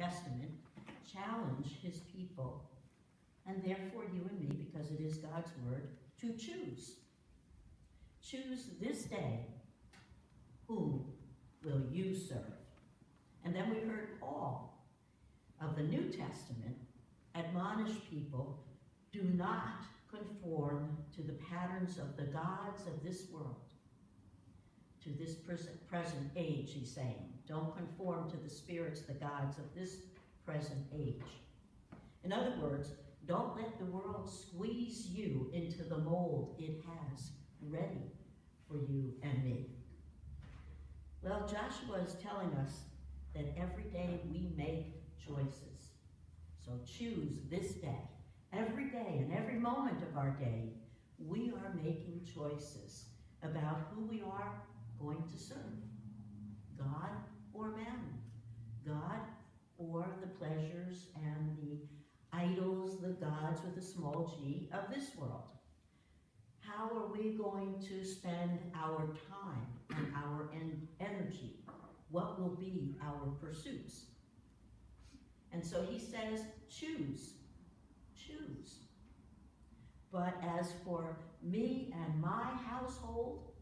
Testament challenge his people, and therefore you and me, because it is God's word, to choose. Choose this day whom will you serve. And then we heard Paul of the New Testament admonish people, do not conform to the patterns of the gods of this world, to this present age, he's saying. Don't conform to the spirits, the gods of this present age. In other words, don't let the world squeeze you into the mold it has ready for you and me. Well, Joshua is telling us that every day we make choices. So choose this day. Every day and every moment of our day, we are making choices about who we are going to serve. God or mammon. God or the pleasures and the idols, the gods with a small g of this world. How are we going to spend our time and our energy? What will be our pursuits? And so he says, choose. Choose. But as for me and my household,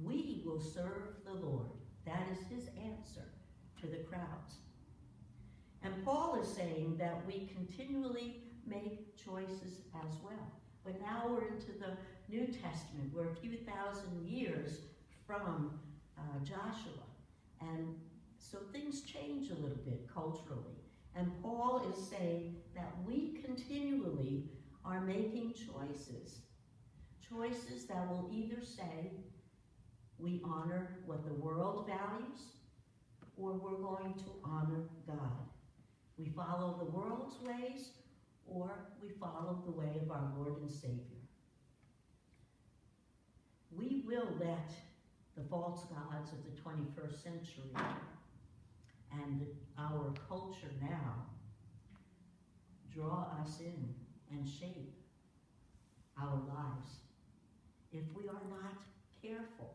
we will serve the Lord. That is his answer to the crowds. And Paul is saying that we continually make choices as well. But now we're into the New Testament. We're a few thousand years from Joshua. And so things change a little bit culturally. And Paul is saying that we continually are making choices. Choices that will either say we honor what the world values, or we're going to honor God. We follow the world's ways, or we follow the way of our Lord and Savior. We will let the false gods of the 21st century and our culture now draw us in and shape our lives if we are not careful.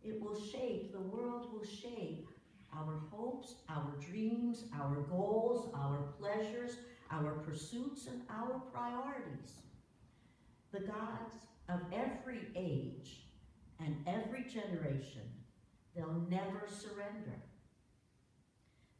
It will shape, the world will shape our hopes, our dreams, our goals, our pleasures, our pursuits, and our priorities. The gods of every age and every generation, they'll never surrender.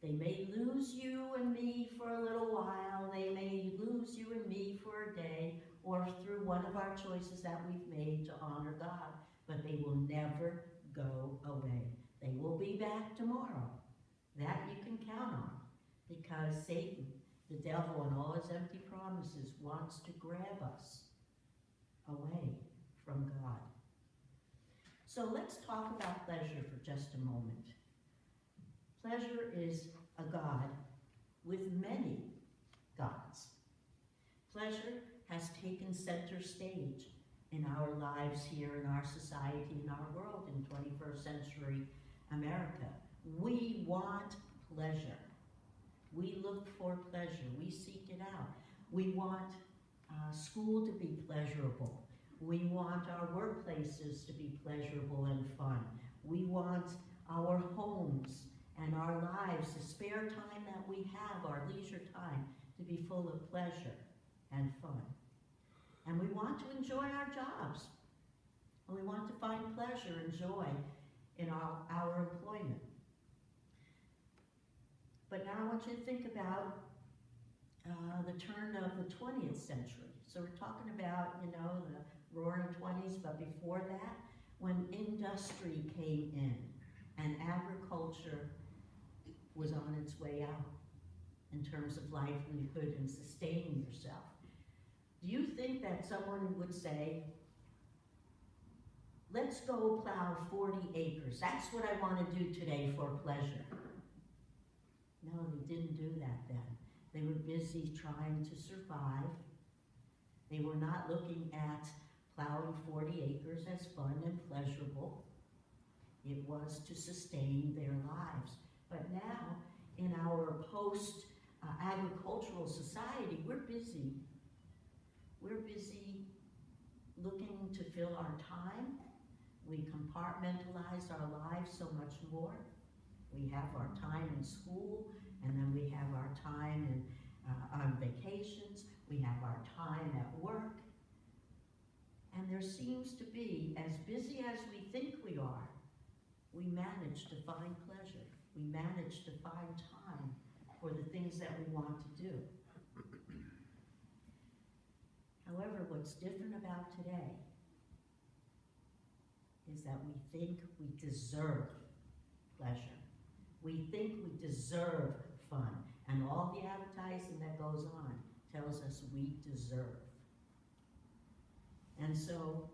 They may lose you and me for a little while. They may lose you and me for a day or through one of our choices that we've made to honor God, but they will never go away. They will be back tomorrow. That you can count on, because Satan, the devil, and all his empty promises wants to grab us away from God. So let's talk about pleasure for just a moment. Pleasure is a god with many gods. Pleasure has taken center stage in our lives here, in our society, in our world, in 21st century America. We want pleasure. We look for pleasure. We seek it out. We want school to be pleasurable. We want our workplaces to be pleasurable and fun. We want our homes and our lives, the spare time that we have, our leisure time, to be full of pleasure and fun. And we want to enjoy our jobs. And we want to find pleasure and joy in our employment. But now I want you to think about the turn of the 20th century. So we're talking about, you know, the roaring 20s, but before that, when industry came in and agriculture was on its way out in terms of livelihood and sustaining yourself. Do you think that someone would say, let's go plow 40 acres. That's what I want to do today for pleasure. No, they didn't do that then. They were busy trying to survive. They were not looking at plowing 40 acres as fun and pleasurable. It was to sustain their lives. But now, in our post-agricultural society, we're busy. We're busy looking to fill our time. We compartmentalize our lives so much more. We have our time in school, and then we have our time on vacations. We have our time at work. And there seems to be, as busy as we think we are, we manage to find pleasure. We manage to find time for the things that we want to do. However, what's different about today is that we think we deserve pleasure. We think we deserve fun. And all the advertising that goes on tells us we deserve. And so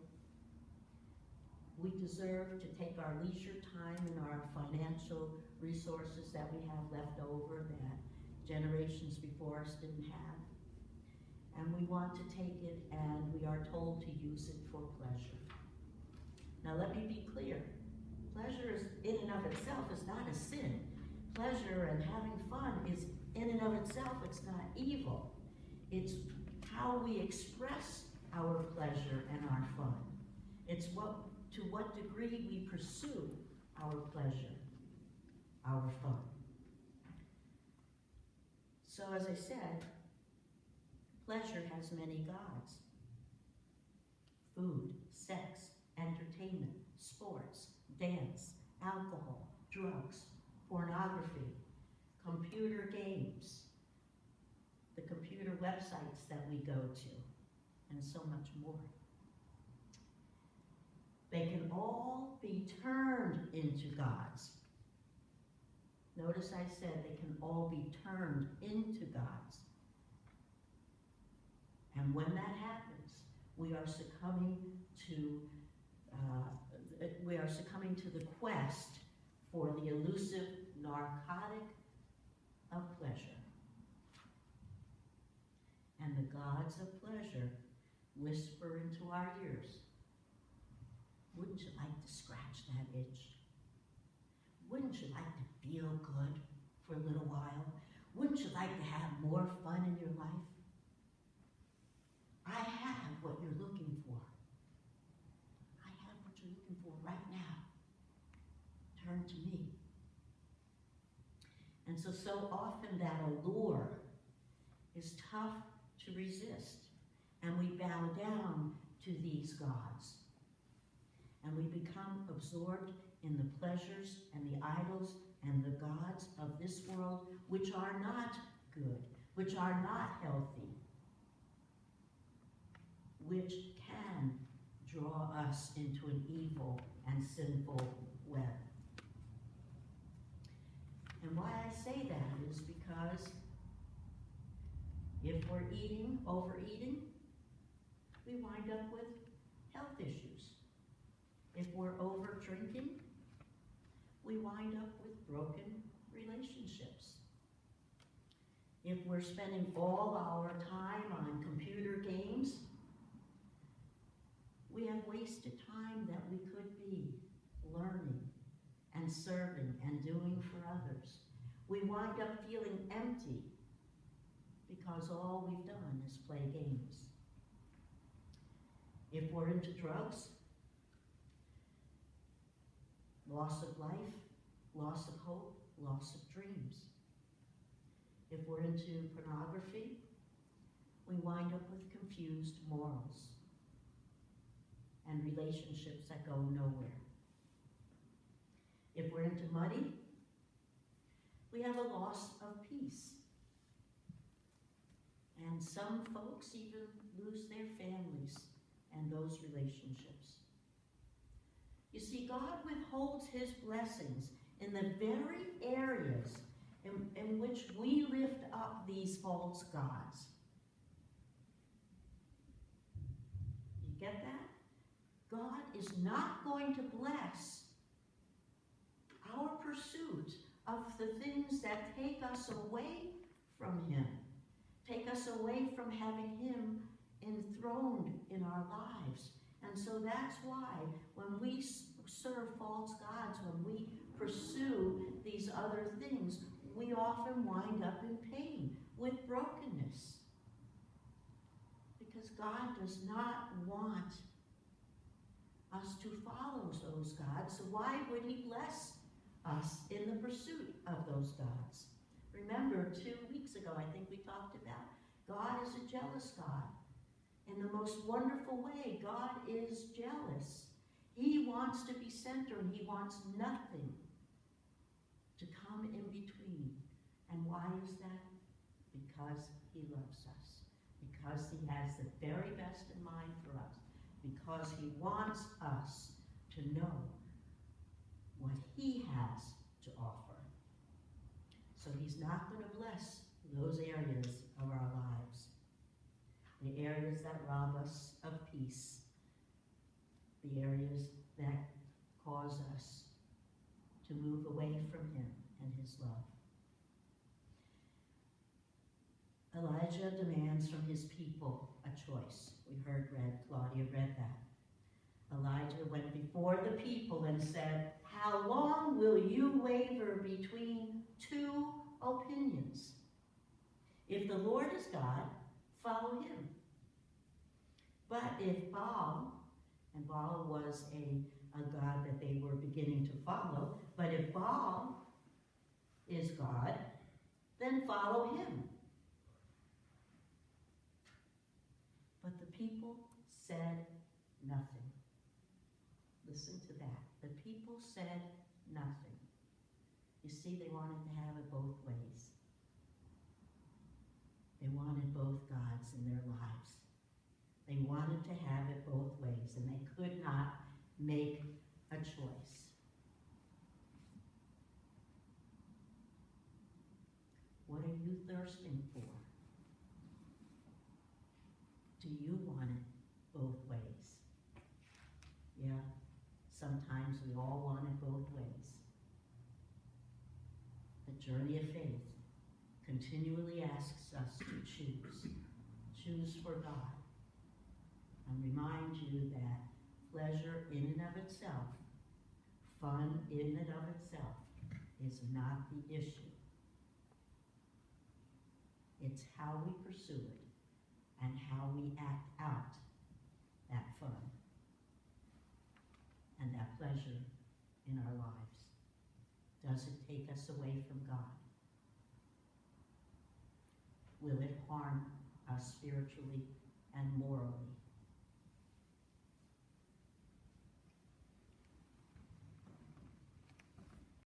we deserve to take our leisure time and our financial resources that we have left over that generations before us didn't have. And we want to take it, and we are told to use it for pleasure. Now let me be clear. Pleasure is, in and of itself, is not a sin. Pleasure and having fun is, in and of itself, it's not evil. It's how we express our pleasure and our fun. It's to what degree we pursue our pleasure, our fun. So as I said, pleasure has many gods. Food, sex, entertainment, sports, dance, alcohol, drugs, pornography, computer games, the computer websites that we go to, and so much more. They can all be turned into gods. Notice I said they can all be turned into gods. And when that happens, we are succumbing to the quest for the elusive narcotic of pleasure. And the gods of pleasure whisper into our ears, wouldn't you like to scratch that itch? Wouldn't you like to feel good for a little while? Wouldn't you like to have more fun in your life? I have what you're looking for. I have what you're looking for right now. Turn to me. And so often that allure is tough to resist, and we bow down to these gods. And we become absorbed in the pleasures and the idols and the gods of this world, which are not good, which are not healthy, which can draw us into an evil and sinful web. And why I say that is because if we're overeating, we wind up with health issues. If we're over drinking, we wind up with broken relationships. If we're spending all our time on computer games, we have wasted time that we could be learning and serving and doing for others. We wind up feeling empty because all we've done is play games. If we're into drugs, loss of life, loss of hope, loss of dreams. If we're into pornography, we wind up with confused morals and relationships that go nowhere. If we're into money, we have a loss of peace. And some folks even lose their families and those relationships. You see, God withholds his blessings in the very areas in which we lift up these false gods. You get that? God is not going to bless our pursuit of the things that take us away from him, take us away from having him enthroned in our lives. And so that's why when we serve false gods, when we pursue these other things, we often wind up in pain, with brokenness. Because God does not want us to follow those gods, so why would he bless us in the pursuit of those gods. Remember, 2 weeks ago, I think we talked about God is a jealous God. In the most wonderful way, God is jealous. He wants to be center. He wants nothing to come in between. And why is that? Because he loves us. Because he has the very best in mind for us. Because he wants us to know what he has to offer. So he's not going to bless those areas of our lives. The areas that rob us of peace. The areas that cause us to move away from him and his love. Elijah demands from his people a choice. We Claudia read that. Elijah went before the people and said, "How long will you waver between two opinions? If the Lord is God, follow him. But if Baal," and Baal was a god that they were beginning to follow, "but if Baal is God, then follow him." But the people said nothing. Listen to that. The people said nothing. You see, they wanted to have it both ways. They wanted both gods in their lives. They wanted to have it both ways, and they could not make a choice. What are you thirsting for? Do you want it both ways? Yeah, sometimes we all want it both ways. The journey of faith continually asks us to choose. Choose for God. And remind you that pleasure in and of itself, fun in and of itself, is not the issue. It's how we pursue it and how we act out that fun and that pleasure in our lives. Does it take us away from God? Will it harm us spiritually and morally?